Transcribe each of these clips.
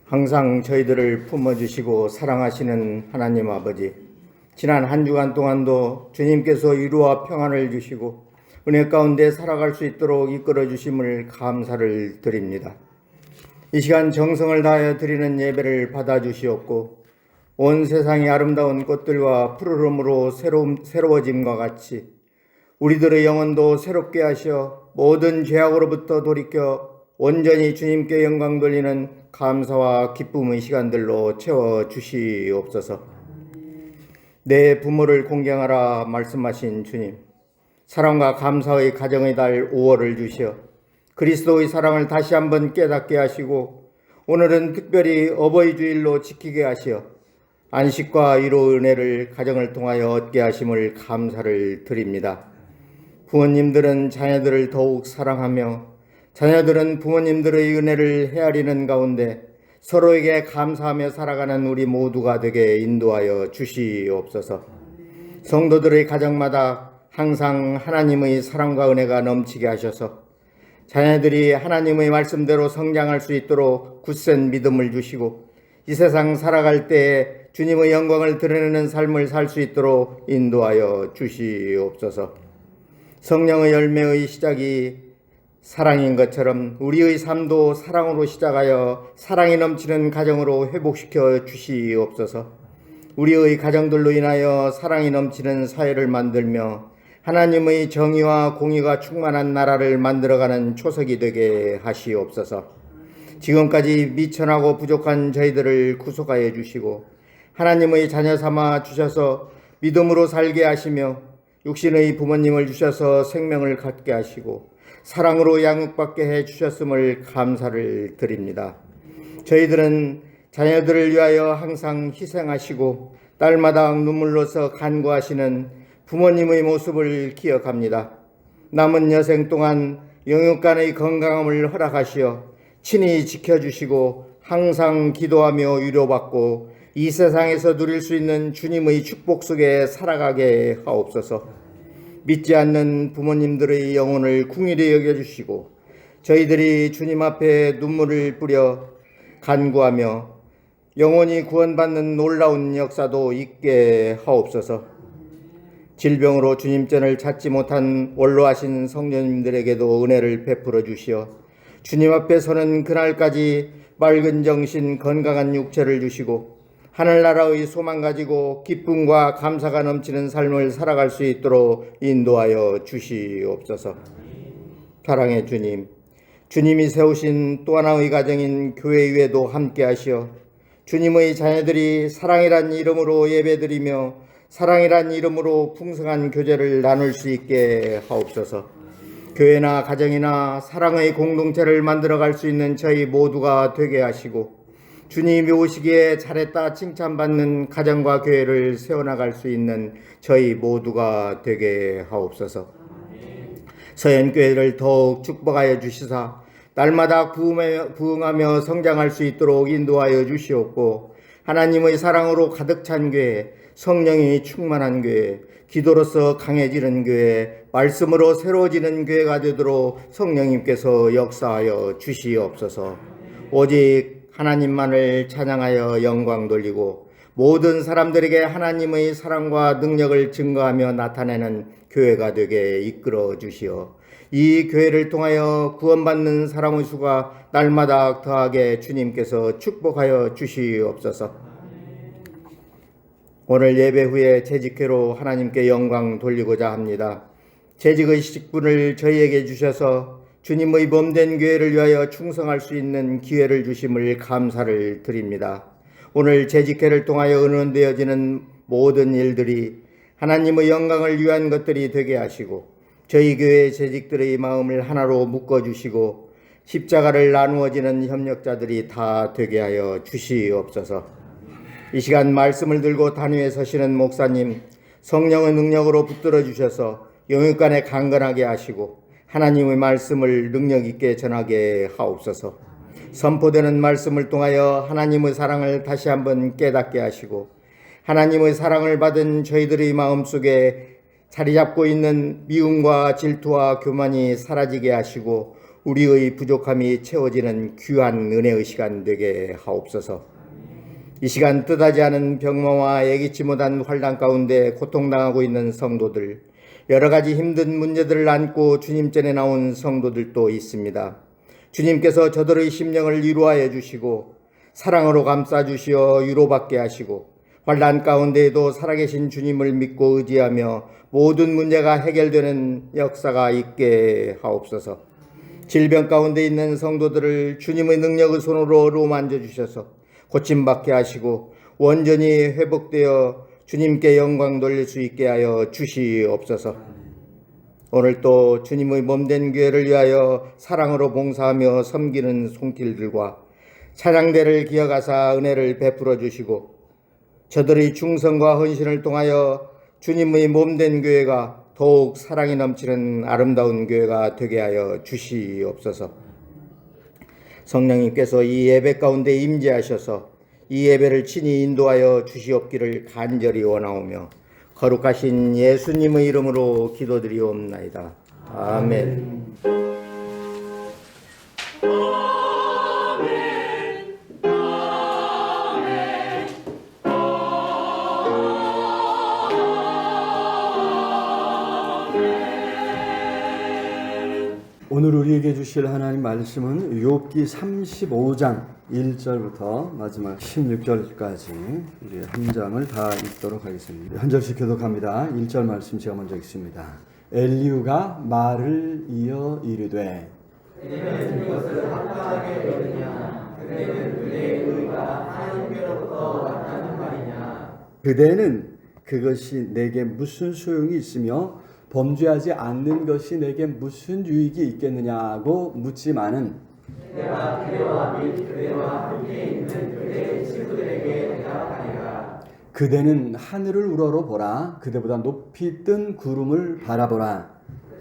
항상 저희들을 품어주시고 사랑하시는 하나님 아버지, 지난 한 주간 동안도 주님께서 위로와 평안을 주시고 은혜 가운데 살아갈 수 있도록 이끌어 주심을 감사를 드립니다. 이 시간 정성을 다하여 드리는 예배를 받아주시옵고 온 세상이 아름다운 꽃들과 푸르름으로 새로워짐과 같이 우리들의 영혼도 새롭게 하시어 모든 죄악으로부터 돌이켜 온전히 주님께 영광 돌리는 감사와 기쁨의 시간들로 채워주시옵소서. 내 부모를 공경하라 말씀하신 주님, 사랑과 감사의 가정의 달 5월을 주시어 그리스도의 사랑을 다시 한번 깨닫게 하시고 오늘은 특별히 어버이 주일로 지키게 하시어 안식과 위로 은혜를 가정을 통하여 얻게 하심을 감사를 드립니다. 부모님들은 자녀들을 더욱 사랑하며 자녀들은 부모님들의 은혜를 헤아리는 가운데 서로에게 감사하며 살아가는 우리 모두가 되게 인도하여 주시옵소서. 성도들의 가정마다 항상 하나님의 사랑과 은혜가 넘치게 하셔서 자녀들이 하나님의 말씀대로 성장할 수 있도록 굳센 믿음을 주시고 이 세상 살아갈 때에 주님의 영광을 드러내는 삶을 살 수 있도록 인도하여 주시옵소서. 성령의 열매의 시작이 사랑인 것처럼 우리의 삶도 사랑으로 시작하여 사랑이 넘치는 가정으로 회복시켜 주시옵소서. 우리의 가정들로 인하여 사랑이 넘치는 사회를 만들며 하나님의 정의와 공의가 충만한 나라를 만들어가는 초석이 되게 하시옵소서. 지금까지 미천하고 부족한 저희들을 구속하여 주시고 하나님의 자녀 삼아 주셔서 믿음으로 살게 하시며 육신의 부모님을 주셔서 생명을 갖게 하시고 사랑으로 양육받게 해 주셨음을 감사를 드립니다. 저희들은 자녀들을 위하여 항상 희생하시고 딸마다 눈물로서 간구하시는 부모님의 모습을 기억합니다. 남은 여생 동안 영육간의 건강함을 허락하시어 친히 지켜주시고 항상 기도하며 위로받고 이 세상에서 누릴 수 있는 주님의 축복 속에 살아가게 하옵소서. 믿지 않는 부모님들의 영혼을 긍휼히 여겨주시고 저희들이 주님 앞에 눈물을 뿌려 간구하며 영혼이 구원받는 놀라운 역사도 있게 하옵소서. 질병으로 주님전을 찾지 못한 원로하신 성도님들에게도 은혜를 베풀어 주시어 주님 앞에 서는 그날까지 맑은 정신 건강한 육체를 주시고 하늘나라의 소망 가지고 기쁨과 감사가 넘치는 삶을 살아갈 수 있도록 인도하여 주시옵소서. 사랑의 주님, 주님이 세우신 또 하나의 가정인 교회 위에도 함께 하시어 주님의 자녀들이 사랑이란 이름으로 예배드리며 사랑이란 이름으로 풍성한 교제를 나눌 수 있게 하옵소서. 교회나 가정이나 사랑의 공동체를 만들어갈 수 있는 저희 모두가 되게 하시고 주님이 오시기에 잘했다 칭찬받는 가정과 교회를 세워나갈 수 있는 저희 모두가 되게 하옵소서. 서연교회를 더욱 축복하여 주시사 날마다 부흥하며 성장할 수 있도록 인도하여 주시옵고 하나님의 사랑으로 가득 찬 교회, 성령이 충만한 교회, 기도로서 강해지는 교회, 말씀으로 새로워지는 교회가 되도록 성령님께서 역사하여 주시옵소서. 오직 하나님만을 찬양하여 영광 돌리고 모든 사람들에게 하나님의 사랑과 능력을 증거하며 나타내는 교회가 되게 이끌어 주시어 이 교회를 통하여 구원받는 사람의 수가 날마다 더하게 주님께서 축복하여 주시옵소서. 오늘 예배 후에 재직회로 하나님께 영광 돌리고자 합니다. 재직의 직분을 저희에게 주셔서 주님의 몸된 교회를 위하여 충성할 수 있는 기회를 주심을 감사를 드립니다. 오늘 재직회를 통하여 은원되어지는 모든 일들이 하나님의 영광을 위한 것들이 되게 하시고 저희 교회 재직들의 마음을 하나로 묶어주시고 십자가를 나누어지는 협력자들이 다 되게 하여 주시옵소서. 이 시간 말씀을 들고 단위에 서시는 목사님, 성령의 능력으로 붙들어 주셔서 영육간에 강건하게 하시고 하나님의 말씀을 능력 있게 전하게 하옵소서. 선포되는 말씀을 통하여 하나님의 사랑을 다시 한번 깨닫게 하시고 하나님의 사랑을 받은 저희들의 마음속에 자리 잡고 있는 미움과 질투와 교만이 사라지게 하시고 우리의 부족함이 채워지는 귀한 은혜의 시간 되게 하옵소서. 이 시간 뜻하지 않은 병마와 예기치 못한 환난 가운데 고통당하고 있는 성도들, 여러 가지 힘든 문제들을 안고 주님 전에 나온 성도들도 있습니다. 주님께서 저들의 심령을 위로하여 주시고 사랑으로 감싸 주시어 위로받게 하시고 환난 가운데에도 살아계신 주님을 믿고 의지하며 모든 문제가 해결되는 역사가 있게 하옵소서. 질병 가운데 있는 성도들을 주님의 능력의 손으로 어루만져 주셔서 고침받게 하시고 원전히 회복되어 주님께 영광 돌릴 수 있게 하여 주시옵소서. 오늘 또 주님의 몸된 교회를 위하여 사랑으로 봉사하며 섬기는 손길들과 찬양대를 기억하사 은혜를 베풀어 주시고 저들의 충성과 헌신을 통하여 주님의 몸된 교회가 더욱 사랑이 넘치는 아름다운 교회가 되게 하여 주시옵소서. 성령님께서 이 예배 가운데 임재하셔서 이 예배를 친히 인도하여 주시옵기를 간절히 원하오며 거룩하신 예수님의 이름으로 기도드리옵나이다. 아멘. 오늘 우리에게 주실 하나님 말씀은 욥기 35장 1절부터 마지막 16절까지 우리 한 장을 다 읽도록 하겠습니다. 한 절씩 교독합니다. 1절 말씀 제가 먼저 읽습니다. 엘리후가 말을 이어 이르되 그대는 이것을 합당하게 여기냐 그대는 그대의 의가 하나님께로부터 왔다는 말이냐 그대는 그것이 내게 무슨 소용이 있으며 범죄하지 않는 것이 내게 무슨 유익이 있겠느냐고 묻지만은 내가 그대와 및 그대와 함께 있는 그대의 친구들에게 대답하리라. 그대는 하늘을 우러러보라. 그대보다 높이 뜬 구름을 바라보라.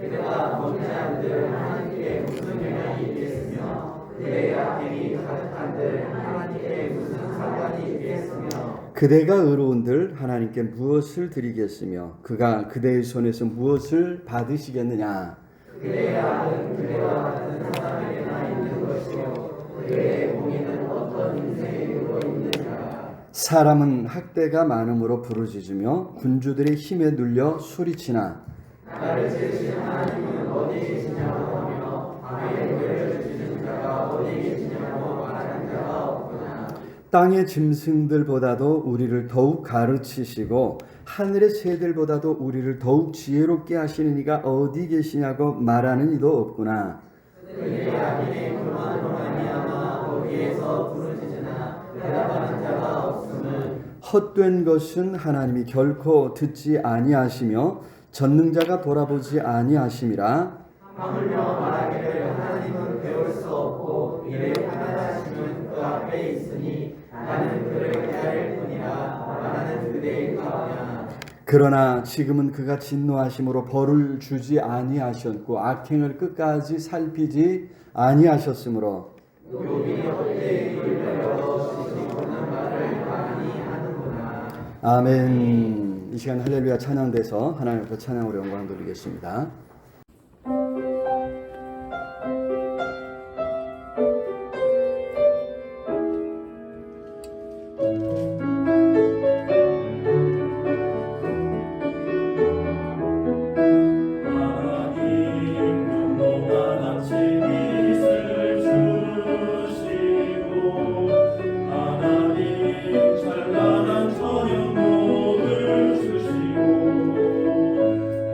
그대가 범죄한들 하나님께 무슨 영향이 있겠으며 그대의 악행이 가득한들 하나님께 무슨 상관이 있겠으며 그대가 의로운들 하나님께 무엇을 드리겠으며 그가 그대의 손에서 무엇을 받으시겠느냐. 그대의 악은 그대와 같은 사람에게나 있는 것이요 그대의 공의는 어떤 인생에 이르고 있느냐. 사람은 학대가 많음으로 부르짖으며 군주들의 힘에 눌려 소리치나 나를 지으신 하나님은 어디 계시냐고 하며 밤에 노래를 주시는 자가 어디 계시냐고 말하는 자가 없구나. 땅의 짐승들보다도 우리를 더욱 가르치시고 하늘의 새들보다도 우리를 더욱 지혜롭게 하시는 이가 어디 계시냐고 말하는 이도 없구나. 그의 악인의 교만으로 말미암아 거기에서 부르짖으나 대답하는 자가 없음은 헛된 것은 하나님이 결코 듣지 아니하시며 전능자가 돌아보지 아니하심이라. 하물며 말하기를 하나님은 배울 수 없고 이를 판단하시는 그 앞에 있으니 나는 그를 기다릴 뿐이라 말하는 그대의 가오냐. 그러나 지금은 그가 진노하심으로 벌을 주지 아니하셨고 악행을 끝까지 살피지 아니하셨으므로 욥이 헛되이 돌려 지시고는 말을 많이 하는구나. 아멘. 이 시간 할렐루야 찬양돼서 하나님 앞에 찬양으로 영광 돌리겠습니다.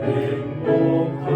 행복한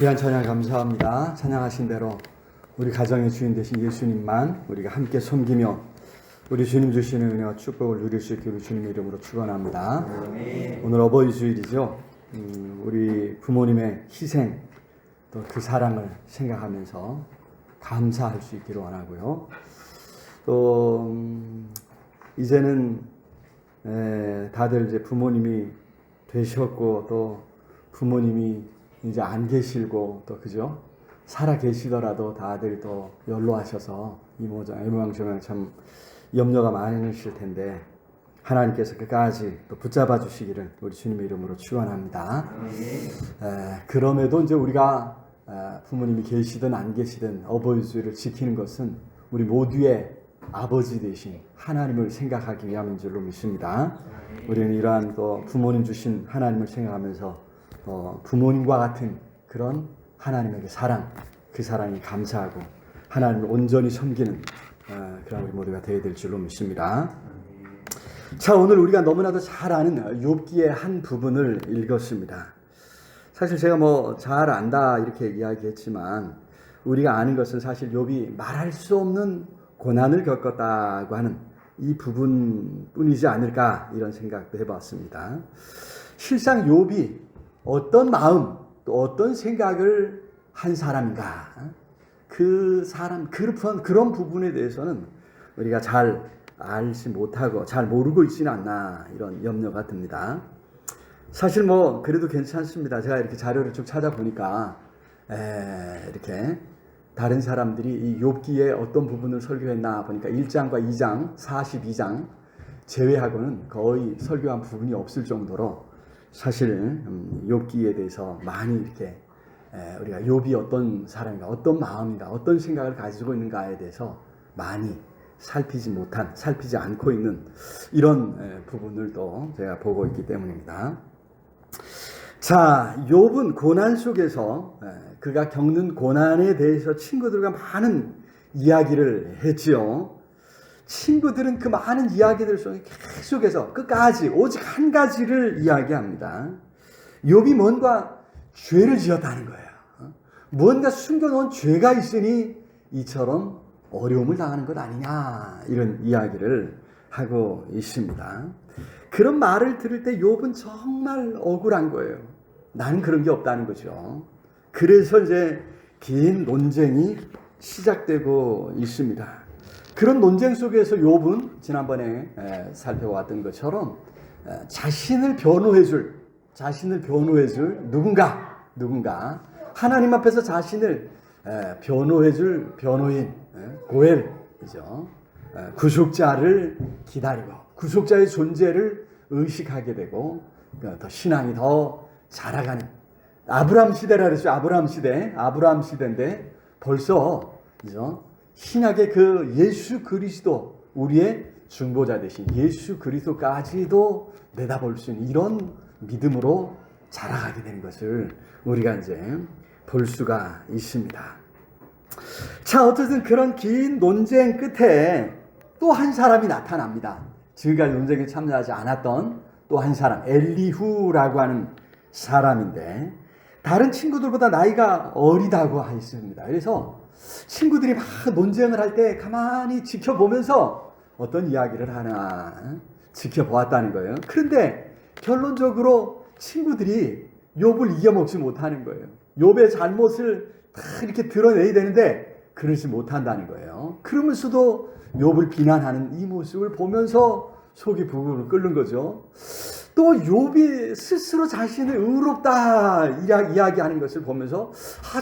귀한 찬양 감사합니다. 찬양하신 대로 우리 가정의 주인 되신 예수님만 우리가 함께 섬기며 우리 주님 주시는 은혜와 축복을 누릴 수 있기를 주님의 이름으로 축원합니다. 오늘 어버이 주일이죠. 우리 부모님의 희생 또 그 사랑을 생각하면서 감사할 수 있기를 원하고요. 또 이제는 다들 이제 부모님이 되셨고 또 부모님이 이제 안 계시고 또 그죠? 살아 계시더라도 다들 또 연로하셔서 이모저모 참 염려가 많으실 텐데 하나님께서 끝까지 또 붙잡아 주시기를 우리 주님의 이름으로 축원합니다. 그럼에도 이제 우리가 부모님이 계시든 안 계시든 어버이 주일을 지키는 것은 우리 모두의 아버지 되신 하나님을 생각하기 위함인 줄로 믿습니다. 우리는 이러한 또 부모님 주신 하나님을 생각하면서 부모님과 같은 그런 하나님에게 사랑, 그 사랑이 감사하고 하나님을 온전히 섬기는 그런 우리 모두가 되어야 될 줄로 믿습니다. 자, 오늘 우리가 너무나도 잘 아는 욥기의 한 부분을 읽었습니다. 사실 제가 잘 안다 이렇게 이야기했지만 우리가 아는 것은 사실 욥이 말할 수 없는 고난을 겪었다고 하는 이 부분뿐이지 않을까 이런 생각도 해봤습니다. 실상 욥이 어떤 마음 또 어떤 생각을 한 사람인가 그런 부분에 대해서는 우리가 잘 알지 못하고 잘 모르고 있지는 않나 이런 염려가 듭니다. 사실 그래도 괜찮습니다. 제가 이렇게 자료를 쭉 찾아보니까 이렇게 다른 사람들이 이 욥기의 어떤 부분을 설교했나 보니까 1장과 2장, 42장 제외하고는 거의 설교한 부분이 없을 정도로 사실 욥기에 대해서 많이 이렇게 우리가 욥이 어떤 사람인가, 어떤 마음인가, 어떤 생각을 가지고 있는가에 대해서 많이 살피지 않고 있는 이런 부분을 또 제가 보고 있기 때문입니다. 자, 욥은 고난 속에서 그가 겪는 고난에 대해서 친구들과 많은 이야기를 했지요. 친구들은 그 많은 이야기들 속에 계속해서 끝까지 오직 한 가지를 이야기합니다. 욥이 뭔가 죄를 지었다는 거예요. 뭔가 숨겨놓은 죄가 있으니 이처럼 어려움을 당하는 것 아니냐 이런 이야기를 하고 있습니다. 그런 말을 들을 때 욥은 정말 억울한 거예요. 나는 그런 게 없다는 거죠. 그래서 이제 긴 논쟁이 시작되고 있습니다. 그런 논쟁 속에서 욥은 지난번에 살펴왔던 것처럼 자신을 변호해줄 누군가 하나님 앞에서 자신을 변호해줄 변호인 고엘 그죠? 구속자를 기다리고 구속자의 존재를 의식하게 되고 더 신앙이 더 자라가는 아브라함 시대라 그랬죠. 아브라함 시대인데 벌써 그죠? 신약의 그 예수 그리스도 우리의 중보자 되신 예수 그리스도까지도 내다볼 수 있는 이런 믿음으로 자라가게 되는 것을 우리가 이제 볼 수가 있습니다. 자, 어쨌든 그런 긴 논쟁 끝에 또 한 사람이 나타납니다. 지금까지 논쟁에 참여하지 않았던 또 한 사람, 엘리후라고 하는 사람인데 다른 친구들보다 나이가 어리다고 했습니다. 그래서 친구들이 막 논쟁을 할 때 가만히 지켜보면서 어떤 이야기를 하나 지켜보았다는 거예요. 그런데 결론적으로 친구들이 욥을 이겨먹지 못하는 거예요. 욥의 잘못을 다 이렇게 드러내야 되는데 그러지 못한다는 거예요. 그러면서도 욥을 비난하는 이 모습을 보면서 속이 부글부글 끓는 거죠. 또 욥이 스스로 자신을 의롭다 이야기하는 것을 보면서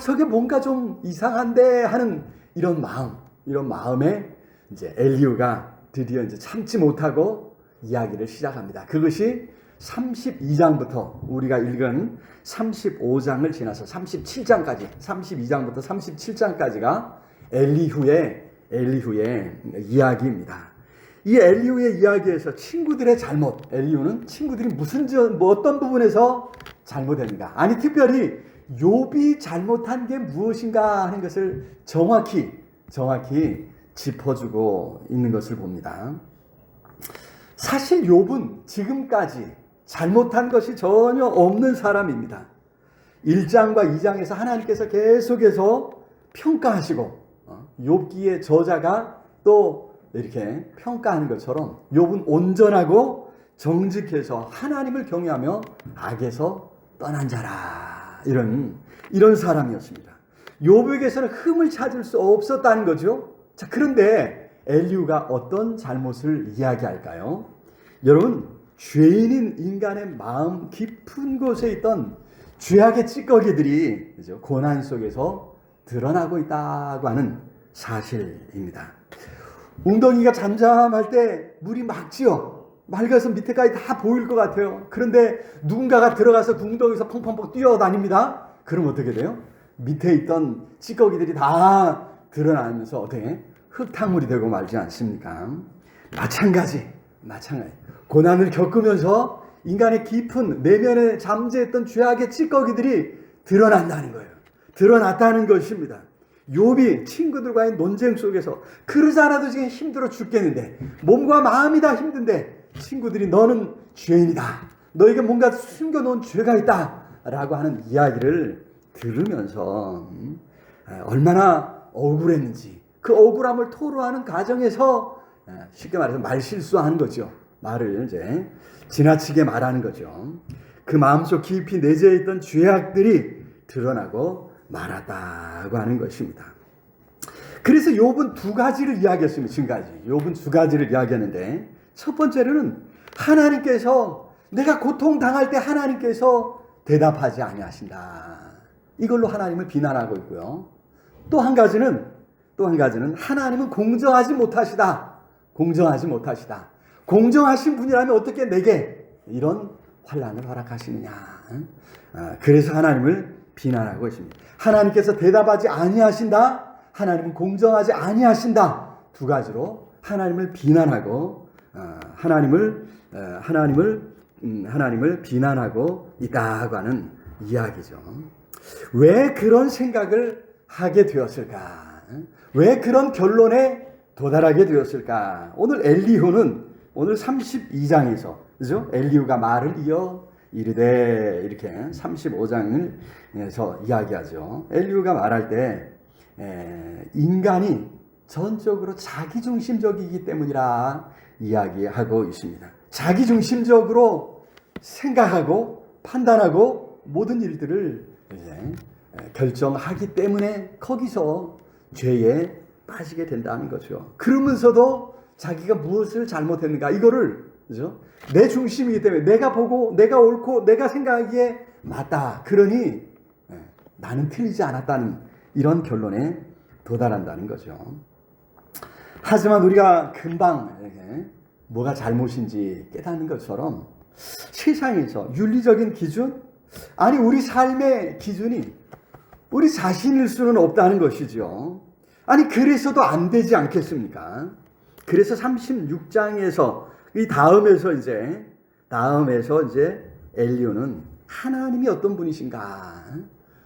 저게 뭔가 좀 이상한데 하는 이런 마음에 이제 엘리후가 드디어 이제 참지 못하고 이야기를 시작합니다. 그것이 32장부터 우리가 읽은 35장을 지나서 37장까지 32장부터 37장까지가 엘리후의 이야기입니다. 이 엘리후의 이야기에서 친구들의 잘못, 엘리후는 친구들이 어떤 부분에서 잘못했는가, 아니 특별히 욥이 잘못한 게 무엇인가 하는 것을 정확히 짚어주고 있는 것을 봅니다. 사실 욥은 지금까지 잘못한 것이 전혀 없는 사람입니다. 1장과 2장에서 하나님께서 계속해서 평가하시고 욥기의 저자가 또 이렇게 평가하는 것처럼 욥은 온전하고 정직해서 하나님을 경외하며 악에서 떠난 자라, 이런 사람이었습니다. 욥에게서는 흠을 찾을 수 없었다는 거죠. 자, 그런데 엘리후가 어떤 잘못을 이야기할까요? 여러분, 죄인인 인간의 마음 깊은 곳에 있던 죄악의 찌꺼기들이 고난 속에서 드러나고 있다고 하는 사실입니다. 웅덩이가 잠잠할 때 물이 맑지요. 맑아서 밑에까지 다 보일 것 같아요. 그런데 누군가가 들어가서 그 웅덩이에서 펑펑펑 뛰어다닙니다. 그럼 어떻게 돼요? 밑에 있던 찌꺼기들이 다 드러나면서 어떻게 흙탕물이 되고 말지 않습니까? 마찬가지. 고난을 겪으면서 인간의 깊은 내면에 잠재했던 죄악의 찌꺼기들이 드러난다는 거예요. 드러났다는 것입니다. 욥이 친구들과의 논쟁 속에서 그러지 않아도 지금 힘들어 죽겠는데, 몸과 마음이 다 힘든데 친구들이 너는 죄인이다, 너에게 뭔가 숨겨놓은 죄가 있다 라고 하는 이야기를 들으면서 얼마나 억울했는지, 그 억울함을 토로하는 과정에서 쉽게 말해서 말실수하는 거죠. 말을 이제 지나치게 말하는 거죠. 그 마음속 깊이 내재해 있던 죄악들이 드러나고 말았다고 하는 것입니다. 그래서 욥은 두 가지를 이야기했습니다. 지금까지 욥은 두 가지를 이야기했는데, 첫 번째로는 하나님께서, 내가 고통당할 때 하나님께서 대답하지 아니하신다, 이걸로 하나님을 비난하고 있고요. 또 한 가지는 하나님은 공정하지 못하시다. 공정하신 분이라면 어떻게 내게 이런 환난을 허락하시느냐. 그래서 하나님을 비난하고 있습니다. 하나님께서 대답하지 아니하신다, 하나님은 공정하지 아니하신다, 두 가지로 하나님을 비난하고 하나님을 비난하고 있다고 하는 이야기죠. 왜 그런 생각을 하게 되었을까? 왜 그런 결론에 도달하게 되었을까? 오늘 엘리후는 오늘 32장에서 그죠? 엘리후가 말을 이어 이르되, 이렇게 35장에서 이야기하죠. 엘리후가 말할 때 인간이 전적으로 자기중심적이기 때문이라 이야기하고 있습니다. 자기중심적으로 생각하고 판단하고 모든 일들을 이제 결정하기 때문에 거기서 죄에 빠지게 된다는 거죠. 그러면서도 자기가 무엇을 잘못했는가, 이거를, 그죠? 내 중심이기 때문에 내가 보고 내가 옳고 내가 생각하기에 맞다, 그러니 나는 틀리지 않았다는 이런 결론에 도달한다는 거죠. 하지만 우리가 금방 뭐가 잘못인지 깨닫는 것처럼 세상에서 윤리적인 기준, 아니 우리 삶의 기준이 우리 자신일 수는 없다는 것이죠. 아니 그래서도 안 되지 않겠습니까? 그래서 36장에서 이 다음에서 이제 엘리후는 하나님이 어떤 분이신가,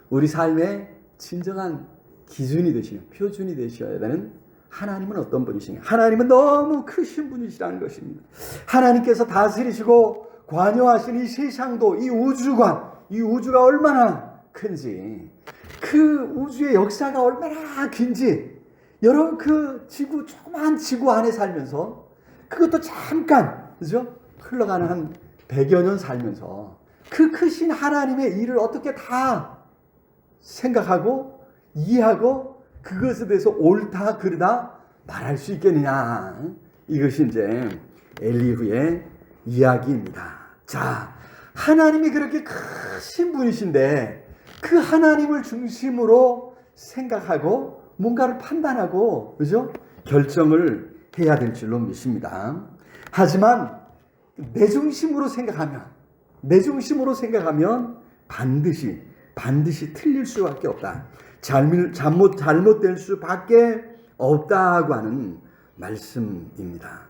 우리 삶의 진정한 기준이 되시는, 표준이 되셔야 되는 하나님은 어떤 분이신가. 하나님은 너무 크신 분이시라는 것입니다. 하나님께서 다스리시고 관여하신 이 세상도, 이 우주가 얼마나 큰지, 그 우주의 역사가 얼마나 긴지, 여러분 그 조그만 지구 안에 살면서, 그것도 잠깐, 그죠? 흘러가는 한 100여 년 살면서 그 크신 하나님의 일을 어떻게 다 생각하고 이해하고 그것에 대해서 옳다 그르다 말할 수 있겠느냐. 이것이 이제 엘리후의 이야기입니다. 자, 하나님이 그렇게 크신 분이신데 그 하나님을 중심으로 생각하고 뭔가를 판단하고, 그죠? 결정을 해야 될 줄로 믿습니다. 하지만 내 중심으로 생각하면 반드시 틀릴 수밖에 없다. 잘못될 수밖에 없다고 하는 말씀입니다.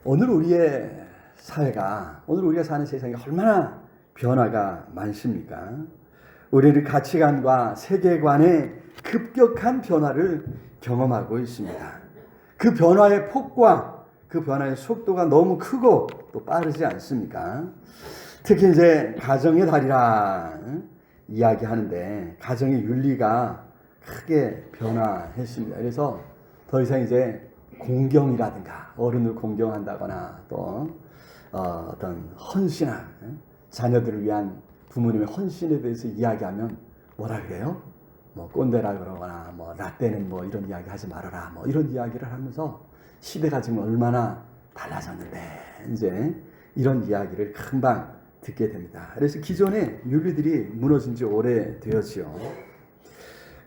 오늘 우리의 사회가, 오늘 우리가 사는 세상이 얼마나 변화가 많습니까? 우리의 가치관과 세계관의 급격한 변화를 경험하고 있습니다. 그 변화의 폭과 그 변화의 속도가 너무 크고 또 빠르지 않습니까? 특히 이제 가정의 달이라 이야기하는데 가정의 윤리가 크게 변화했습니다. 그래서 더 이상 이제 공경이라든가 어른을 공경한다거나 또 어떤 헌신한 자녀들을 위한 부모님의 헌신에 대해서 이야기하면 뭐라 그래요? 뭐 꼰대라 그러거나 뭐 라떼는 뭐 이런 이야기 하지 말아라 뭐 이런 이야기를 하면서 시대가 지금 얼마나 달라졌는데 이제 이런 이야기를 금방 듣게 됩니다. 그래서 기존의 윤리들이 무너진 지 오래되었지요.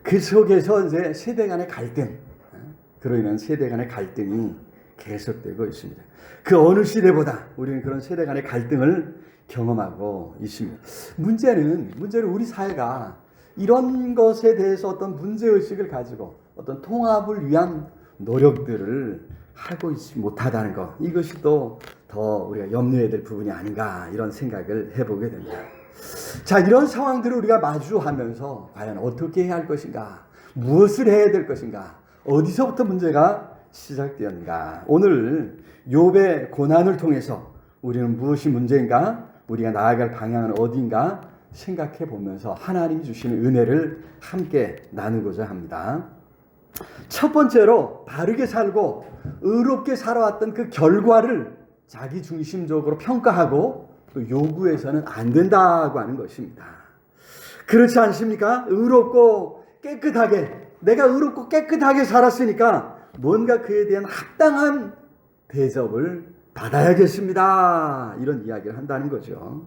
그 속에서 이제 세대 간의 갈등, 그로 인한 세대 간의 갈등이 계속되고 있습니다. 그 어느 시대보다 우리는 그런 세대 간의 갈등을 경험하고 있습니다. 문제는 우리 사회가 이런 것에 대해서 어떤 문제의식을 가지고 어떤 통합을 위한 노력들을 하고 있지 못하다는 것, 이것이 또 더 우리가 염려해야 될 부분이 아닌가 이런 생각을 해보게 됩니다. 자, 이런 상황들을 우리가 마주하면서 과연 어떻게 해야 할 것인가, 무엇을 해야 될 것인가, 어디서부터 문제가 시작되었는가. 오늘 욥의 고난을 통해서 우리는 무엇이 문제인가, 우리가 나아갈 방향은 어딘가 생각해 보면서 하나님이 주시는 은혜를 함께 나누고자 합니다. 첫 번째로 바르게 살고 의롭게 살아왔던 그 결과를 자기 중심적으로 평가하고 또 요구해서는 안 된다고 하는 것입니다. 그렇지 않습니까? 의롭고 깨끗하게, 내가 의롭고 깨끗하게 살았으니까 뭔가 그에 대한 합당한 대접을 받아야겠습니다. 이런 이야기를 한다는 거죠.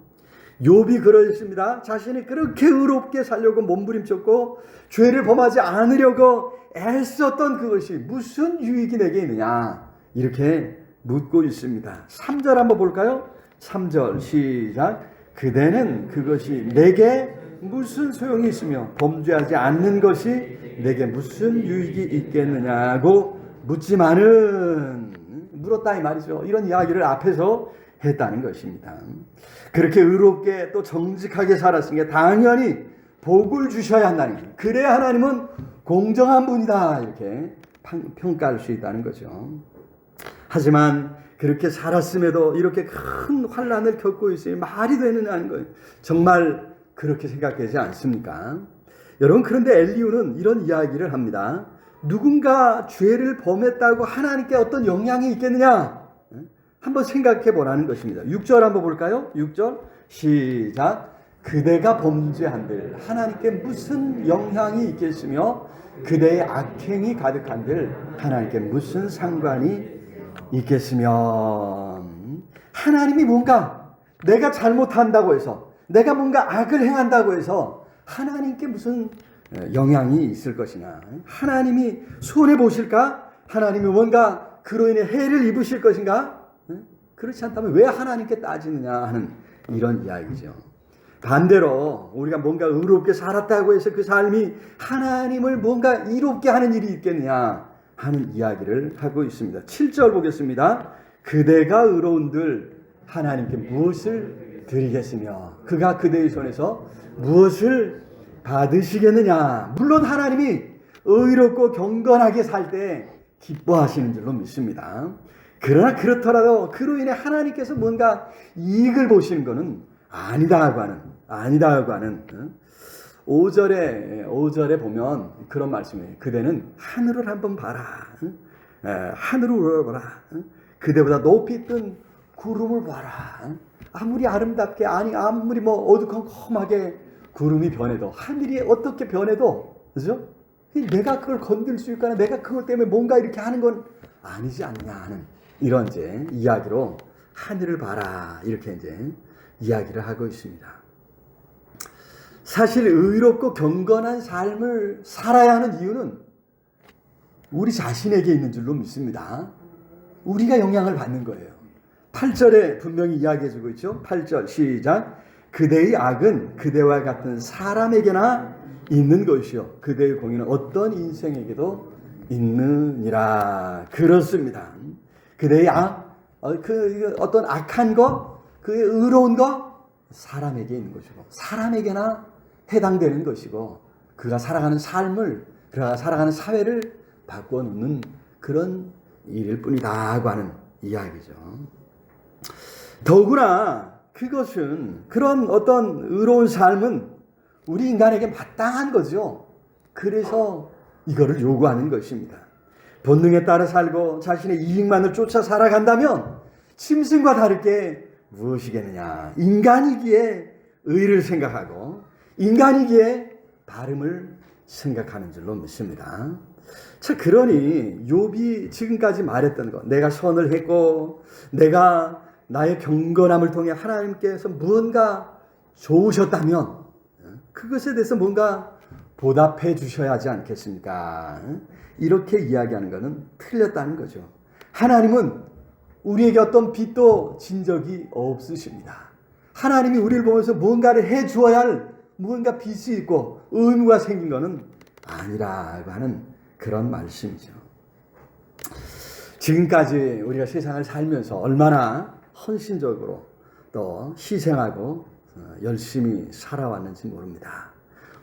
욥이 그러했습니다. 자신이 그렇게 의롭게 살려고 몸부림쳤고 죄를 범하지 않으려고 애썼던 그것이 무슨 유익이 내게 있느냐, 이렇게 묻고 있습니다. 3절 한번 볼까요? 3절 시작. 그대는 그것이 내게 무슨 소용이 있으며 범죄하지 않는 것이 내게 무슨 유익이 있겠느냐고 묻지만은, 물었다 이 말이죠. 이런 이야기를 앞에서 했다는 것입니다. 그렇게 의롭게 또 정직하게 살았으니까 당연히 복을 주셔야 한다는 거예요. 그래야 하나님은 공정한 분이다, 이렇게 평가할 수 있다는 거죠. 하지만 그렇게 살았음에도 이렇게 큰 환난을 겪고 있으니 말이 되느냐는 거예요. 정말 그렇게 생각되지 않습니까? 여러분, 그런데 엘리후는 이런 이야기를 합니다. 누군가 죄를 범했다고 하나님께 어떤 영향이 있겠느냐? 한번 생각해 보라는 것입니다. 6절 한번 볼까요? 6절 시작. 그대가 범죄한들 하나님께 무슨 영향이 있겠으며 그대의 악행이 가득한들 하나님께 무슨 상관이 있겠으며. 하나님이 뭔가 내가 잘못한다고 해서, 내가 뭔가 악을 행한다고 해서 하나님께 무슨 영향이 있을 것이냐, 하나님이 손해보실까, 하나님이 뭔가 그로 인해 해를 입으실 것인가, 그렇지 않다면 왜 하나님께 따지느냐 하는 이런 이야기죠. 반대로 우리가 뭔가 의롭게 살았다고 해서 그 삶이 하나님을 뭔가 이롭게 하는 일이 있겠느냐 하는 이야기를 하고 있습니다. 7절 보겠습니다. 그대가 의로운들 하나님께 무엇을 드리겠으며 그가 그대의 손에서 무엇을 받으시겠느냐. 물론 하나님이 의롭고 경건하게 살 때 기뻐하시는 줄로 믿습니다. 그러나 그렇더라도 그로 인해 하나님께서 뭔가 이익을 보시는 것은 아니다고 하는 5절에 보면 그런 말씀이에요. 그대는 하늘을 한번 봐라. 하늘을 우러러보라. 그대보다 높이 뜬 구름을 봐라. 아무리 아름답게, 아무리 뭐 어두컴컴하게 구름이 변해도, 하늘이 어떻게 변해도, 그죠? 내가 그걸 건들 수 있거나 내가 그것 때문에 뭔가 이렇게 하는 건 아니지 않냐 하는 이런 이제 이야기로 하늘을 봐라, 이렇게 이제 이야기를 하고 있습니다. 사실 의롭고 경건한 삶을 살아야 하는 이유는 우리 자신에게 있는 줄로 믿습니다. 우리가 영향을 받는 거예요. 8절에 분명히 이야기해주고 있죠. 8절 시작. 그대의 악은 그대와 같은 사람에게나 있는 것이요 그대의 공의는 어떤 인생에게도 있느니라. 그렇습니다. 그대의 악, 어떤 악한 것, 그의 의로운 것, 사람에게 있는 것이고 사람에게나 해당되는 것이고 그가 살아가는 삶을, 그가 살아가는 사회를 바꿔놓는 그런 일일 뿐이다 하고 하는 이야기죠. 더구나 그것은 그런 어떤 의로운 삶은 우리 인간에게 마땅한 거죠. 그래서 이거를 요구하는 것입니다. 본능에 따라 살고 자신의 이익만을 쫓아 살아간다면 짐승과 다르게 무엇이겠느냐. 인간이기에 의를 생각하고 인간이기에 바름을 생각하는 줄로 믿습니다. 자, 그러니 욥이 지금까지 말했던 것, 내가 선을 했고 내가 나의 경건함을 통해 하나님께서 무언가 좋으셨다면 그것에 대해서 뭔가 보답해 주셔야 하지 않겠습니까? 이렇게 이야기하는 것은 틀렸다는 거죠. 하나님은 우리에게 어떤 빚도 진 적이 없으십니다. 하나님이 우리를 보면서 무언가를 해 주어야 할 무언가 빚이 있고 의무가 생긴 것은 아니라고 하는 그런 말씀이죠. 지금까지 우리가 세상을 살면서 얼마나 헌신적으로 또 희생하고 열심히 살아왔는지 모릅니다.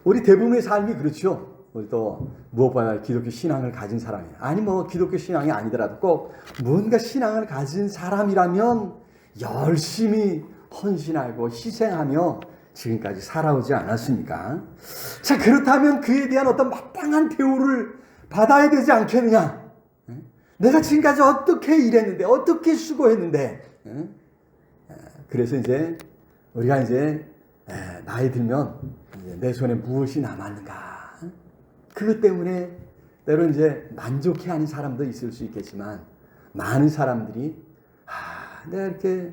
우리 대부분의 삶이 그렇죠. 우리 또 무엇보다 기독교 신앙을 가진 사람이 아니 뭐 기독교 신앙이 아니더라도 꼭 무언가 신앙을 가진 사람이라면 열심히 헌신하고 희생하며 지금까지 살아오지 않았습니까? 자, 그렇다면 그에 대한 어떤 마땅한 대우를 받아야 되지 않겠느냐? 내가 지금까지 어떻게 일했는데 어떻게 수고했는데 그래서 이제 우리가 이제 나이 들면 이제 내 손에 무엇이 남았는가? 그것 때문에 때로 이제 만족해하는 사람도 있을 수 있겠지만 많은 사람들이 내가 이렇게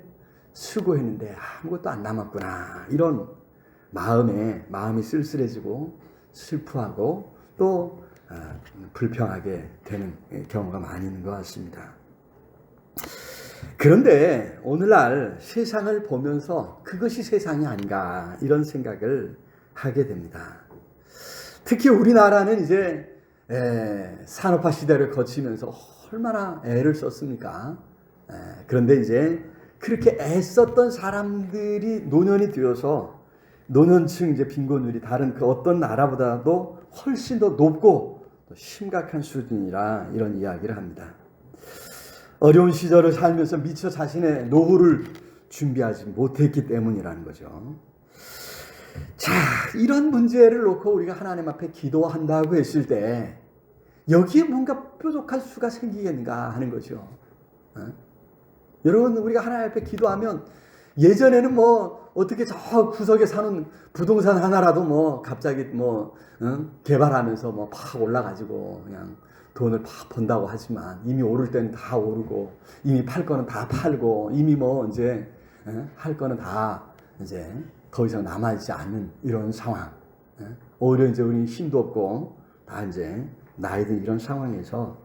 수고했는데 아무것도 안 남았구나 이런 마음이 쓸쓸해지고 슬퍼하고 또 불평하게 되는 경우가 많이 있는 것 같습니다. 그런데 오늘날 세상을 보면서 그것이 세상이 아닌가 이런 생각을 하게 됩니다. 특히 우리나라는 이제 산업화 시대를 거치면서 얼마나 애를 썼습니까? 그런데 이제 그렇게 애썼던 사람들이 노년이 되어서 노년층 이제 빈곤율이 다른 그 어떤 나라보다도 훨씬 더 높고 또 심각한 수준이라 이런 이야기를 합니다. 어려운 시절을 살면서 미처 자신의 노후를 준비하지 못했기 때문이라는 거죠. 자, 이런 문제를 놓고 우리가 하나님 앞에 기도한다고 했을 때 여기에 뭔가 뾰족할 수가 생기겠는가 하는 거죠. 여러분, 우리가 하나님 앞에 기도하면 예전에는 뭐 어떻게 저 구석에 사는 부동산 하나라도 뭐 갑자기 뭐 개발하면서 뭐 팍 올라가지고 그냥 돈을 팍 번다고 하지만 이미 오를 때는 다 오르고 이미 팔 거는 다 팔고 이미 뭐 이제 할 거는 다 이제 더 이상 남아있지 않는 이런 상황. 오히려 이제 우리는 힘도 없고 다 이제 나이 든 이런 상황에서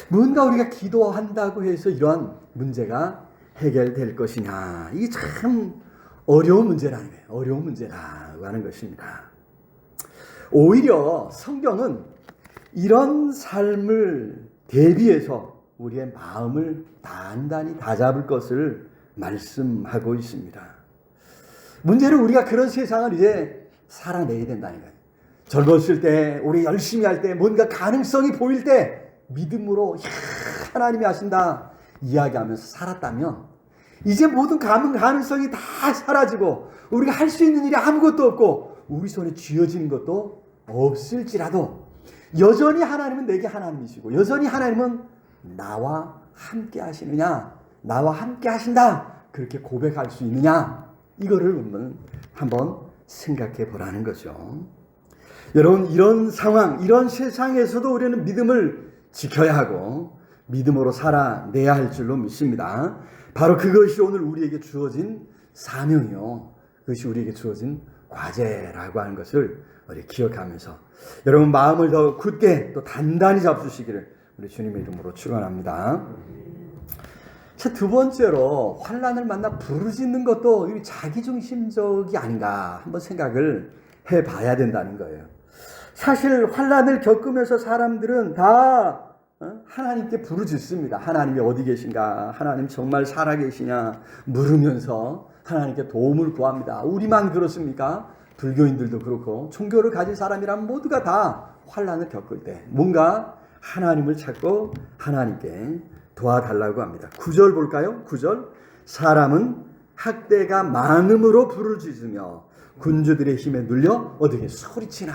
뭔가 우리가 기도한다고 해서 이러한 문제가 해결될 것이냐. 이게 참 어려운 문제라는 거예요. 어려운 문제라고 하는 것입니다. 오히려 성경은 이런 삶을 대비해서 우리의 마음을 단단히 다잡을 것을 말씀하고 있습니다. 문제는 우리가 그런 세상을 이제 살아내야 된다는 거예요. 젊었을 때, 우리 열심히 할 때, 뭔가 가능성이 보일 때 믿음으로 하나님이 하신다 이야기하면서 살았다면 이제 모든 가능성이 다 사라지고 우리가 할 수 있는 일이 아무것도 없고 우리 손에 쥐어지는 것도 없을지라도 여전히 하나님은 내게 하나님이시고 여전히 하나님은 나와 함께 하시느냐, 나와 함께 하신다 그렇게 고백할 수 있느냐, 이거를 한번 생각해 보라는 거죠. 여러분, 이런 상황, 이런 세상에서도 우리는 믿음을 지켜야 하고 믿음으로 살아내야 할 줄로 믿습니다. 바로 그것이 오늘 우리에게 주어진 사명이요, 그것이 우리에게 주어진 과제라고 하는 것을 우리 기억하면서 여러분 마음을 더 굳게 또 단단히 잡수시기를 우리 주님의 이름으로 축원합니다. 자, 두 번째로 환난을 만나 부르짖는 것도 자기중심적이 아닌가 한번 생각을 해봐야 된다는 거예요. 사실 환난을 겪으면서 사람들은 다 하나님께 부르짖습니다. 하나님이 어디 계신가? 하나님 정말 살아계시냐? 물으면서 하나님께 도움을 구합니다. 우리만 그렇습니까? 불교인들도 그렇고 종교를 가진 사람이라면 모두가 다 환난을 겪을 때 뭔가 하나님을 찾고 하나님께 도와달라고 합니다. 9절 볼까요? 9절. 사람은 학대가 많음으로 부르짖으며 군주들의 힘에 눌려 어떻게 소리치나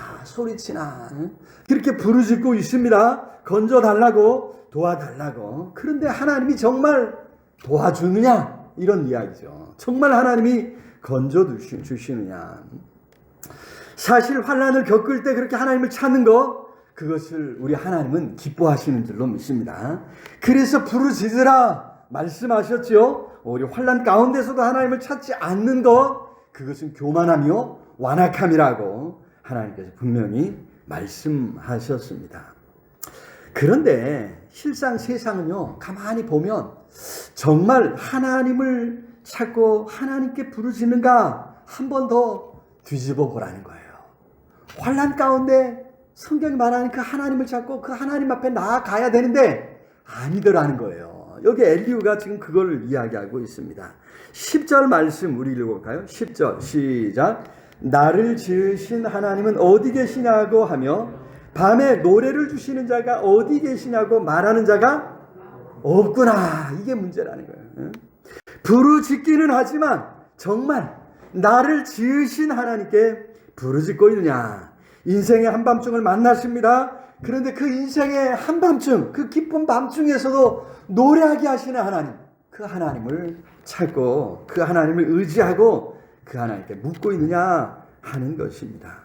응? 그렇게 부르짖고 있습니다. 건져달라고 도와달라고. 그런데 하나님이 정말 도와주느냐 이런 이야기죠. 정말 하나님이 건져주시느냐. 사실 환난을 겪을 때 그렇게 하나님을 찾는 것, 그것을 우리 하나님은 기뻐하시는 줄로 믿습니다. 그래서 부르짖으라 말씀하셨죠. 우리 환난 가운데서도 하나님을 찾지 않는 것, 그것은 교만하며 완악함이라고 하나님께서 분명히 말씀하셨습니다. 그런데 실상 세상은요, 가만히 보면 정말 하나님을 찾고 하나님께 부르짖는가 한 번 더 뒤집어 보라는 거예요. 환난 가운데 성경이 말하는 그 하나님을 찾고 그 하나님 앞에 나아가야 되는데 아니더라는 거예요. 여기 엘리후가 지금 그걸 이야기하고 있습니다. 10절 말씀 우리 읽어볼까요? 10절 시작. 나를 지으신 하나님은 어디 계시냐고 하며 밤에 노래를 주시는 자가 어디 계시냐고 말하는 자가 없구나. 이게 문제라는 거예요. 부르짖기는 하지만 정말 나를 지으신 하나님께 부르짖고 있느냐. 인생의 한밤중을 만났습니다. 그런데 그 인생의 한밤중, 그 깊은 밤중에서도 노래하게 하시는 하나님, 그 하나님을 찾고 그 하나님을 의지하고 그 하나님께 묻고 있느냐 하는 것입니다.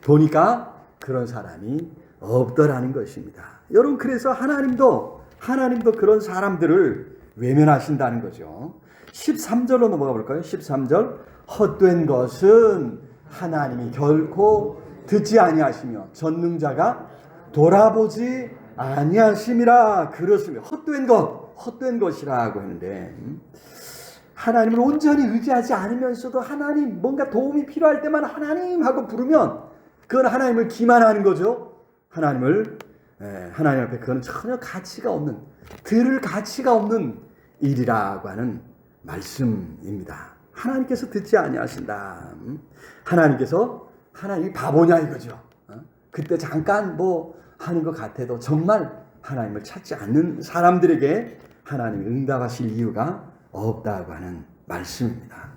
보니까 그런 사람이 없더라는 것입니다. 여러분, 그래서 하나님도 그런 사람들을 외면하신다는 거죠. 13절로 넘어가 볼까요? 13절. 헛된 것은 하나님이 결코 듣지 아니하시며 전능자가 돌아보지 아니하심이라. 그렇습니다. 헛된 것이라고 했는데, 하나님을 온전히 의지하지 않으면서도 하나님 뭔가 도움이 필요할 때만 하나님 하고 부르면 그건 하나님을 기만하는 거죠. 하나님 앞에 그건 전혀 가치가 없는, 들을 가치가 없는 일이라고 하는 말씀입니다. 하나님께서 듣지 아니하신다. 하나님이 바보냐 이거죠. 그때 잠깐 뭐 하는 것 같아도 정말 하나님을 찾지 않는 사람들에게 하나님이 응답하실 이유가 없다고 하는 말씀입니다.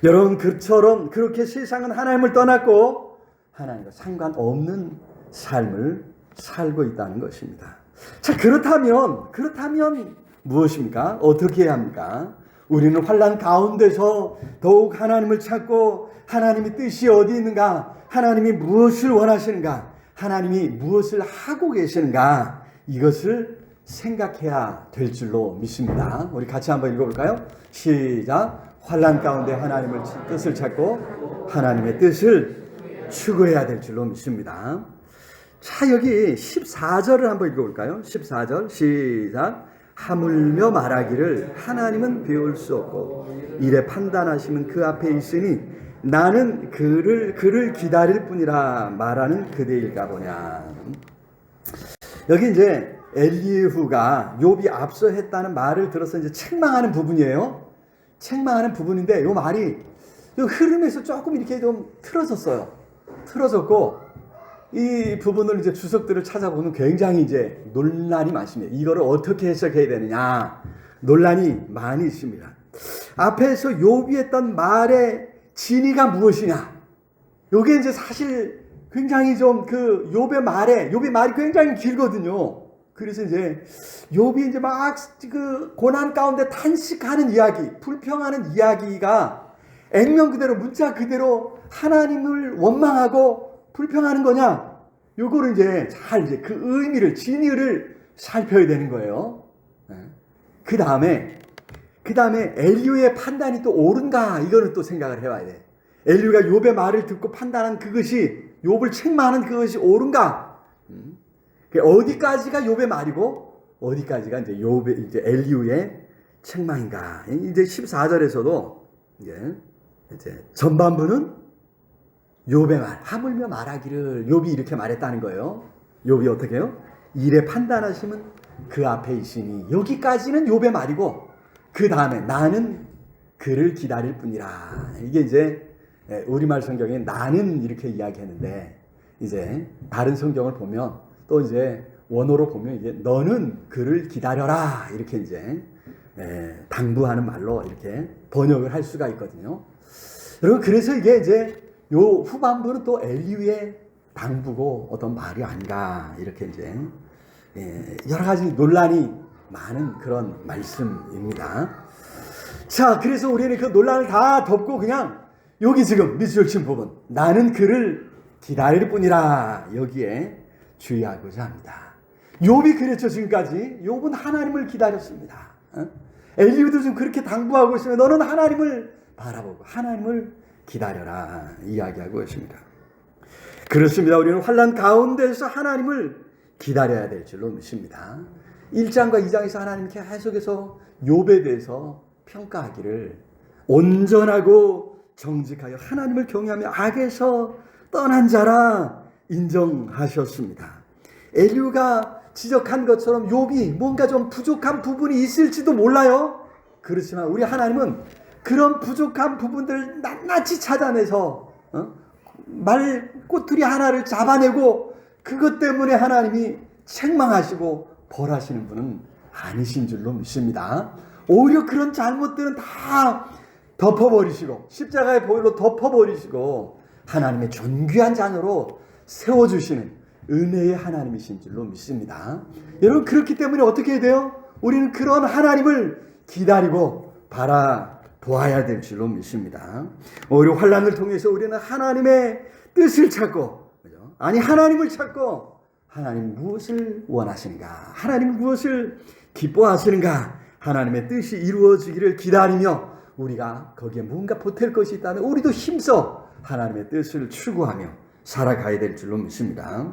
여러분, 그처럼 그렇게 세상은 하나님을 떠났고 하나님과 상관없는 삶을 살고 있다는 것입니다. 자, 그렇다면 무엇입니까? 어떻게 해야 합니까? 우리는 환난 가운데서 더욱 하나님을 찾고 하나님의 뜻이 어디 있는가? 하나님이 무엇을 원하시는가? 하나님이 무엇을 하고 계시는가? 이것을 생각해야 될 줄로 믿습니다. 우리 같이 한번 읽어볼까요? 시작. 환난 가운데 하나님의 뜻을 찾고 하나님의 뜻을 추구해야 될 줄로 믿습니다. 자, 여기 14절을 한번 읽어볼까요? 14절 시작. 하물며 말하기를 하나님은 배울 수 없고 이래 판단하시면 그 앞에 있으니 나는 그를 기다릴 뿐이라 말하는 그대일까 보냐. 여기 이제 엘리후가 욥이 앞서 했다는 말을 들어서 이제 책망하는 부분이에요. 책망하는 부분인데 이 말이 흐름에서 조금 이렇게 좀 틀어졌고 이 부분을 이제 주석들을 찾아보면 굉장히 이제 논란이 많습니다. 이거를 어떻게 해석해야 되느냐 논란이 많이 있습니다. 앞에서 욥이 했던 말의 진위가 무엇이냐? 이게 이제 사실 굉장히 좀 그 욥의 말이 굉장히 길거든요. 그래서 이제 욥이 이제 막 그 고난 가운데 탄식하는 이야기, 불평하는 이야기가 액면 그대로 문자 그대로 하나님을 원망하고 불평하는 거냐? 요거를 이제 잘 이제 그 의미를 진위를 살펴야 되는 거예요. 그 다음에 엘리후의 판단이 또 옳은가? 이거는 또 생각을 해봐야 돼. 엘리후가 욥의 말을 듣고 판단한 그것이 욥을 책망하는 그것이 옳은가? 어디까지가 욥의 말이고 어디까지가 이제 엘리후의 책망인가? 이제 14절에서도 이제 전반부는 욥의 말, 하물며 말하기를 욥이 이렇게 말했다는 거예요. 욥이 어떻게 해요? 이래 판단하시면 그 앞에 있으니, 여기까지는 욥의 말이고 그 다음에 나는 그를 기다릴 뿐이라. 이게 이제 우리말 성경에 나는 이렇게 이야기했는데 이제 다른 성경을 보면 또 이제 원어로 보면 이게 너는 그를 기다려라 이렇게 이제 당부하는 말로 이렇게 번역을 할 수가 있거든요. 여러분, 그래서 이게 이제 요 후반부는 또 엘리후의 당부고 어떤 말이 아닌가, 이렇게 이제 여러 가지 논란이 많은 그런 말씀입니다. 자, 그래서 우리는 그 논란을 다 덮고 그냥 여기 지금 밑줄 친 부분, 나는 그를 기다릴 뿐이라, 여기에 주의하고자 합니다. 욥이 그랬죠. 지금까지 욥은 하나님을 기다렸습니다. 엘리후도 지금 그렇게 당부하고 있으면 너는 하나님을 바라보고 하나님을 기다려라 이야기하고 있습니다. 그렇습니다. 우리는 환난 가운데서 하나님을 기다려야 될 줄로 믿습니다. 1장과 2장에서 하나님 계속해서 욥에 대해서 평가하기를 온전하고 정직하여 하나님을 경외하며 악에서 떠난 자라 인정하셨습니다. 엘리후가 지적한 것처럼 욥이 뭔가 좀 부족한 부분이 있을지도 몰라요. 그렇지만 우리 하나님은 그런 부족한 부분들을 낱낱이 찾아내서 말 꼬투리 하나를 잡아내고 그것 때문에 하나님이 책망하시고 벌하시는 분은 아니신 줄로 믿습니다. 오히려 그런 잘못들은 다 덮어버리시고 십자가의 보혈로 덮어버리시고 하나님의 존귀한 자녀로 세워주시는 은혜의 하나님이신 줄로 믿습니다. 여러분, 그렇기 때문에 어떻게 해야 돼요? 우리는 그런 하나님을 기다리고 바라보아야 될 줄로 믿습니다. 오히려 환난을 통해서 우리는 하나님의 뜻을 찾고, 아니 하나님을 찾고, 하나님 무엇을 원하시는가, 하나님 무엇을 기뻐하시는가, 하나님의 뜻이 이루어지기를 기다리며 우리가 거기에 뭔가 보탤 것이 있다면 우리도 힘써 하나님의 뜻을 추구하며 살아가야 될 줄로 믿습니다.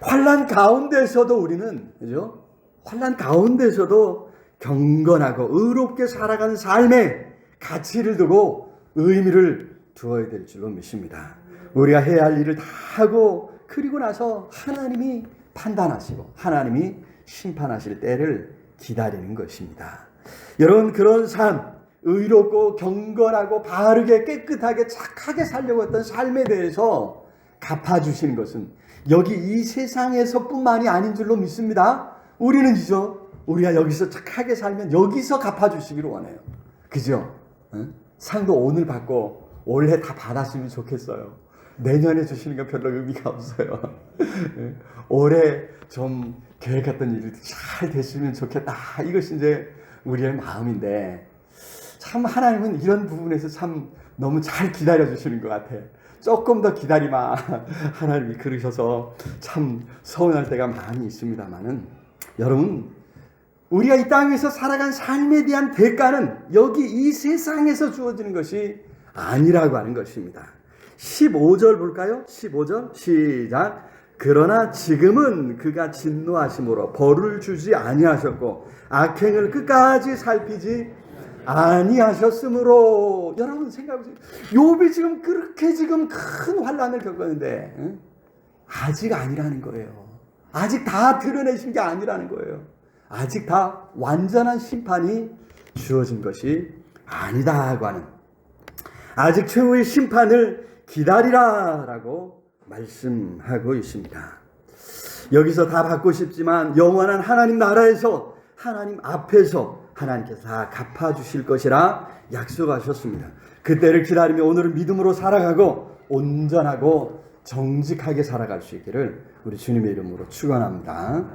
환난 가운데서도 우리는, 그죠? 환난 가운데서도 경건하고 의롭게 살아가는 삶에 가치를 두고 의미를 두어야 될 줄로 믿습니다. 우리가 해야 할 일을 다 하고 그리고 나서 하나님이 판단하시고 하나님이 심판하실 때를 기다리는 것입니다. 여러분, 그런 삶, 의롭고 경건하고 바르게 깨끗하게 착하게 살려고 했던 삶에 대해서 갚아주시는 것은 여기 이 세상에서뿐만이 아닌 줄로 믿습니다. 우리는 우리가 여기서 착하게 살면 여기서 갚아주시기를 원해요. 그죠? 상도 오늘 받고 올해 다 받았으면 좋겠어요. 내년에 주시는 건 별로 의미가 없어요. 올해 좀 계획했던 일이 잘 됐으면 좋겠다. 이것이 이제 우리의 마음인데, 참 하나님은 이런 부분에서 참 너무 잘 기다려주시는 것 같아. 조금 더 기다리마. 하나님이 그러셔서 참 서운할 때가 많이 있습니다만은, 여러분, 우리가 이 땅에서 살아간 삶에 대한 대가는 여기 이 세상에서 주어지는 것이 아니라고 하는 것입니다. 15절 볼까요? 15절 시작. 그러나 지금은 그가 진노하심으로 벌을 주지 아니하셨고 악행을 끝까지 살피지 아니하셨으므로. 여러분 생각해보세요. 욥이 지금 그렇게 지금 큰 환난을 겪었는데 아직 아니라는 거예요. 아직 다 드러내신 게 아니라는 거예요. 아직 다 완전한 심판이 주어진 것이 아니다고 하는, 아직 최후의 심판을 기다리라라고 말씀하고 있습니다. 여기서 다 받고 싶지만 영원한 하나님 나라에서 하나님 앞에서 하나님께서 다 갚아주실 것이라 약속하셨습니다. 그때를 기다리며 오늘은 믿음으로 살아가고 온전하고 정직하게 살아갈 수 있기를 우리 주님의 이름으로 축원합니다.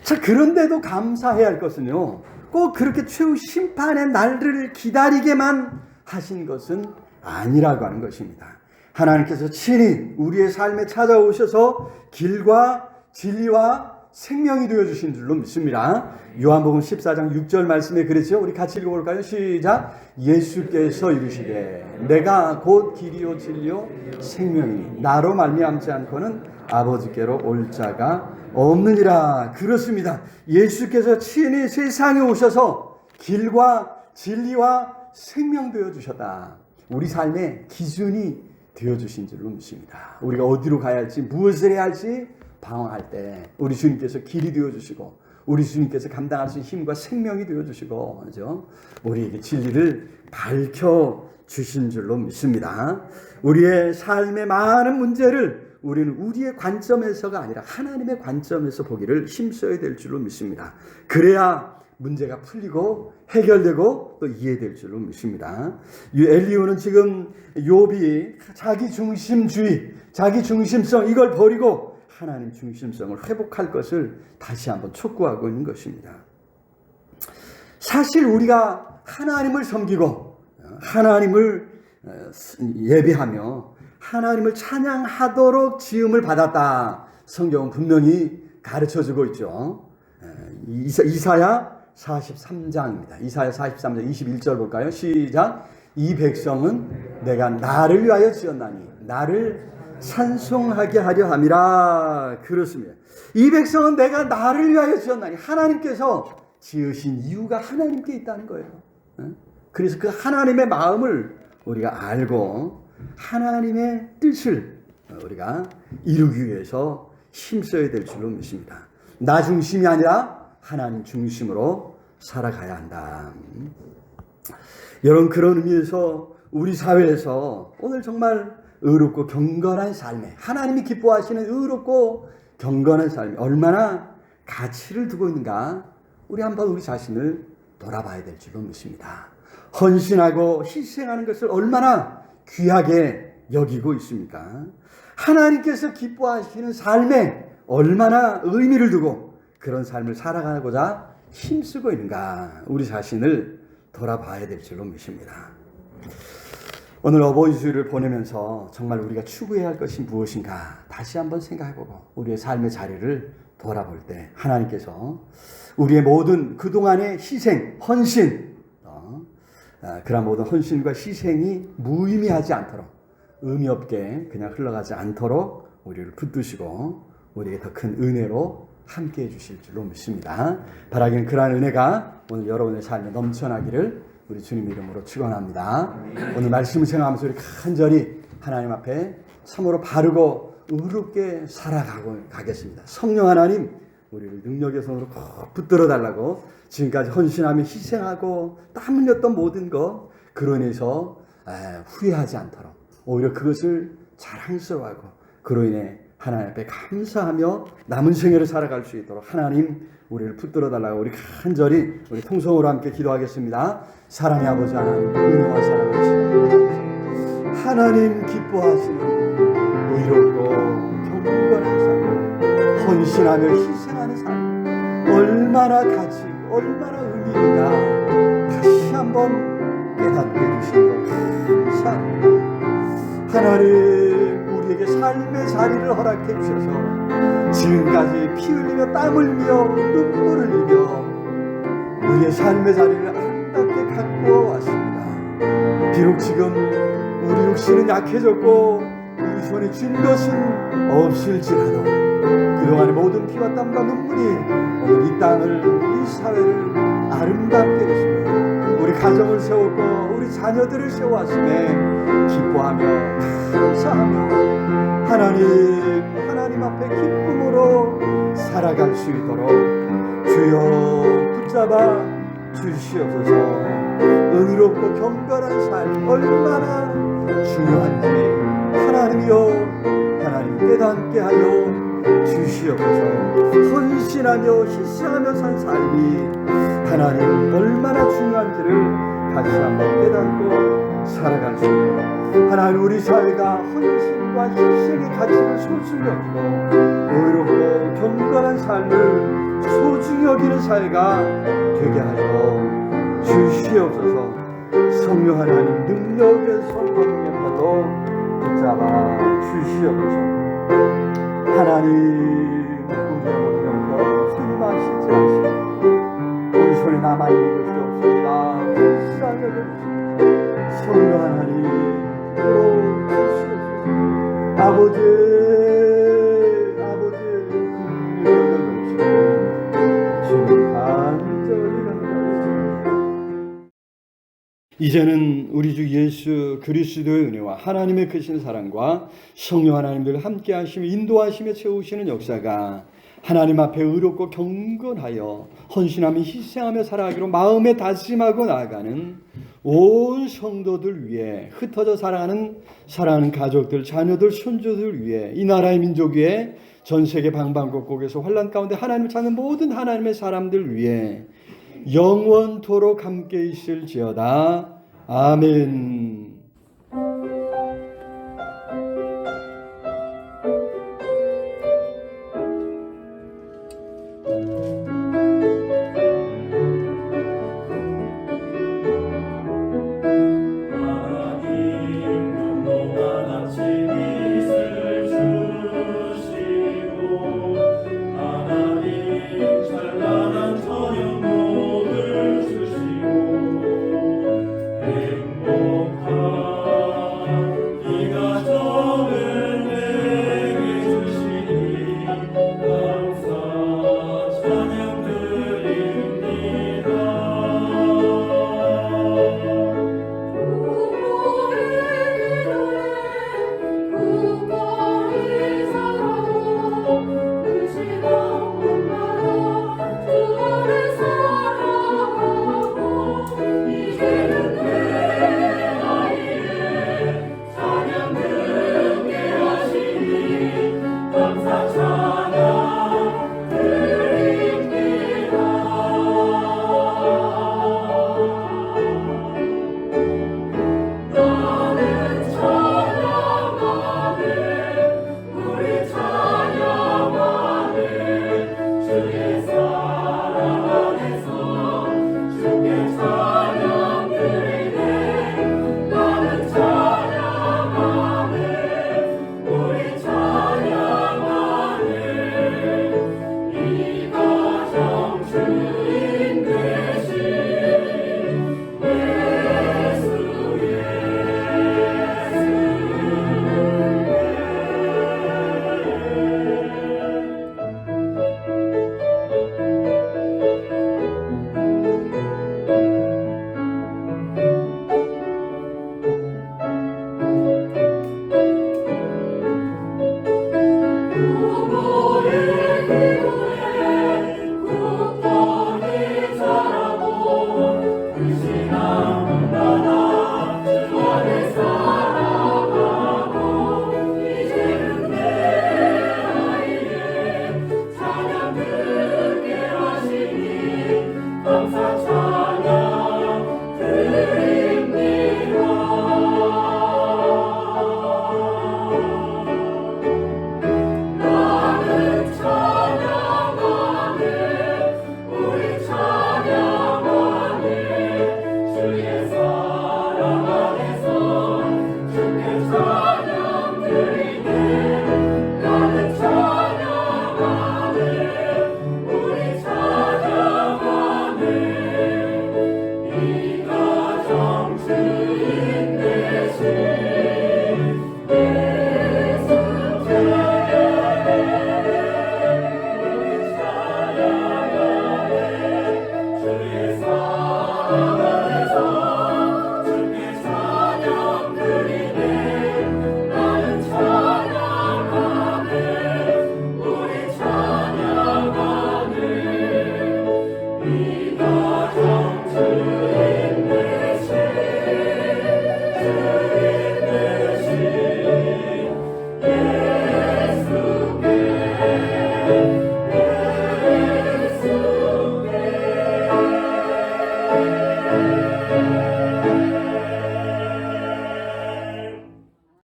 자, 그런데도 감사해야 할 것은요, 꼭 그렇게 최후 심판의 날을 기다리게만 하신 것은 아니라고 하는 것입니다. 하나님께서 친히 우리의 삶에 찾아오셔서 길과 진리와 생명이 되어주신 줄로 믿습니다. 요한복음 14장 6절 말씀에 그랬죠. 우리 같이 읽어볼까요? 시작. 예수께서 이르시되 내가 곧 길이요 진리요 생명이니 나로 말미암지 않고는 아버지께로 올 자가 없느니라. 그렇습니다. 예수께서 친히 세상에 오셔서 길과 진리와 생명 되어주셨다. 우리 삶의 기준이 되어주신 줄로 믿습니다. 우리가 어디로 가야 할지 무엇을 해야 할지 방황할 때 우리 주님께서 길이 되어주시고 우리 주님께서 감당할 수 있는 힘과 생명이 되어주시고, 그렇죠? 우리에게 진리를 밝혀주신 줄로 믿습니다. 우리의 삶의 많은 문제를 우리는 우리의 관점에서가 아니라 하나님의 관점에서 보기를 힘써야 될 줄로 믿습니다. 그래야 문제가 풀리고 해결되고 또 이해될 줄로 믿습니다. 이 엘리후는 지금 욥이 자기 중심주의, 자기 중심성 이걸 버리고 하나님 중심성을 회복할 것을 다시 한번 촉구하고 있는 것입니다. 사실 우리가 하나님을 섬기고 하나님을 예배하며 하나님을 찬양하도록 지음을 받았다. 성경은 분명히 가르쳐주고 있죠. 이사야 43장입니다. 이사야 43장 21절 볼까요? 시작. 이 백성은 내가 나를 위하여 지었나니 나를 찬송하게 하려 함이라. 그렇습니다. 이 백성은 내가 나를 위하여 지었나니 하나님께서 지으신 이유가 하나님께 있다는 거예요. 그래서 그 하나님의 마음을 우리가 알고 하나님의 뜻을 우리가 이루기 위해서 힘써야 될 줄로 믿습니다. 나 중심이 아니라 하나님 중심으로 살아가야 한다. 여러분, 그런 의미에서 우리 사회에서 오늘 정말 의롭고 경건한 삶에 하나님이 기뻐하시는 의롭고 경건한 삶이 얼마나 가치를 두고 있는가 우리 한번 우리 자신을 돌아봐야 될 줄로 믿습니다. 헌신하고 희생하는 것을 얼마나 귀하게 여기고 있습니까? 하나님께서 기뻐하시는 삶에 얼마나 의미를 두고 그런 삶을 살아가고자 힘쓰고 있는가 우리 자신을 돌아봐야 될 줄로 믿습니다. 오늘 어버이 주일을 보내면서 정말 우리가 추구해야 할 것이 무엇인가 다시 한번 생각해보고 우리의 삶의 자리를 돌아볼 때 하나님께서 우리의 모든 그동안의 희생, 헌신 그런 모든 헌신과 희생이 무의미하지 않도록 의미 없게 그냥 흘러가지 않도록 우리를 붙드시고 우리에게 더 큰 은혜로 함께해 주실 줄로 믿습니다. 바라기는 그러한 은혜가 오늘 여러분의 삶에 넘쳐나기를 우리 주님 이름으로 축원합니다. 오늘 말씀을 생각하면서 우리 간절히 하나님 앞에 참으로 바르고 의롭게 가겠습니다. 성령 하나님 우리를 능력의 손으로 꼭 붙들어 달라고 지금까지 헌신하며 희생하고 땀 흘렸던 모든 것 그로 인해서 후회하지 않도록 오히려 그것을 자랑스러워하고 그로 인해 하나님 앞에 감사하며 남은 생애를 살아갈 수 있도록 하나님 우리를 붙들어 달라고 우리 간절히 우리 통성으로 함께 기도하겠습니다. 사랑의 아버지 하나님 은혜와 사랑하시는 하나님 기뻐하시는 의롭고 경건한 삶 헌신하며 희생하는 삶 얼마나 가치 얼마나 의미인가 다시 한번 깨닫게 해주신 것 감사합니다. 하나님 우리에게 삶의 자리를 허락해 주셔서 지금까지 피 흘리며 땀 흘리며 눈물을 흘리며 우리의 삶의 자리를 아름답게 가꾸어 왔습니다. 비록 지금 우리 육신은 약해졌고 우리 손에 쥔 것은 없을지라도 그동안의 모든 피와 땀과 눈물이 오늘 이 땅을 이 사회를 아름답게 해주시고 우리 가정을 세웠고 우리 자녀들을 세워왔음에 기뻐하며 감사하며 하나님 앞에 기쁨으로 살아갈 수 있도록 주여 붙잡아 주시옵소서. 의롭고 경건한 삶 얼마나 중요한지 하나님 깨닫게 하여 주시옵소서. 헌신하며 희생하며 산 삶이 하나님 얼마나 중요한지를 다시 한번 깨닫고 살아갈 수 있도록 하나님 우리 사회가 헌신과 희생의 가치를 소중히 여기고 의롭고 경건한 삶을 소중히 여기는 사회가 되게 하여 주시옵소서. 성령 하나님 능력의 손으로 붙잡아 주시옵소서. 하나님 우리의 모든 영광 힘하시지 마시고 우리 손에 남아있는 것이 없습니다. 불쌍히 여겨주시옵소서. 성령 하나님 주시옵소서. 아버지 긍휼히 여겨주시옵소서. 주님 간절히 감사합니다. 이제는 우리 주 예수 그리스도의 은혜와 하나님의 크신 사랑과 성령 하나님들 함께 하시며 인도하시며 채우시는 역사가 하나님 앞에 의롭고 경건하여 헌신하며 희생하며 살아가기로 마음에 다짐하고 나아가는 온 성도들 위해 흩어져 살아가는 사랑하는 가족들, 자녀들, 손주들 위해 이 나라의 민족 위에 전 세계 방방곡곡에서 환난 가운데 하나님을 찾는 모든 하나님의 사람들 위해 영원토록 함께 있을지어다. 아멘.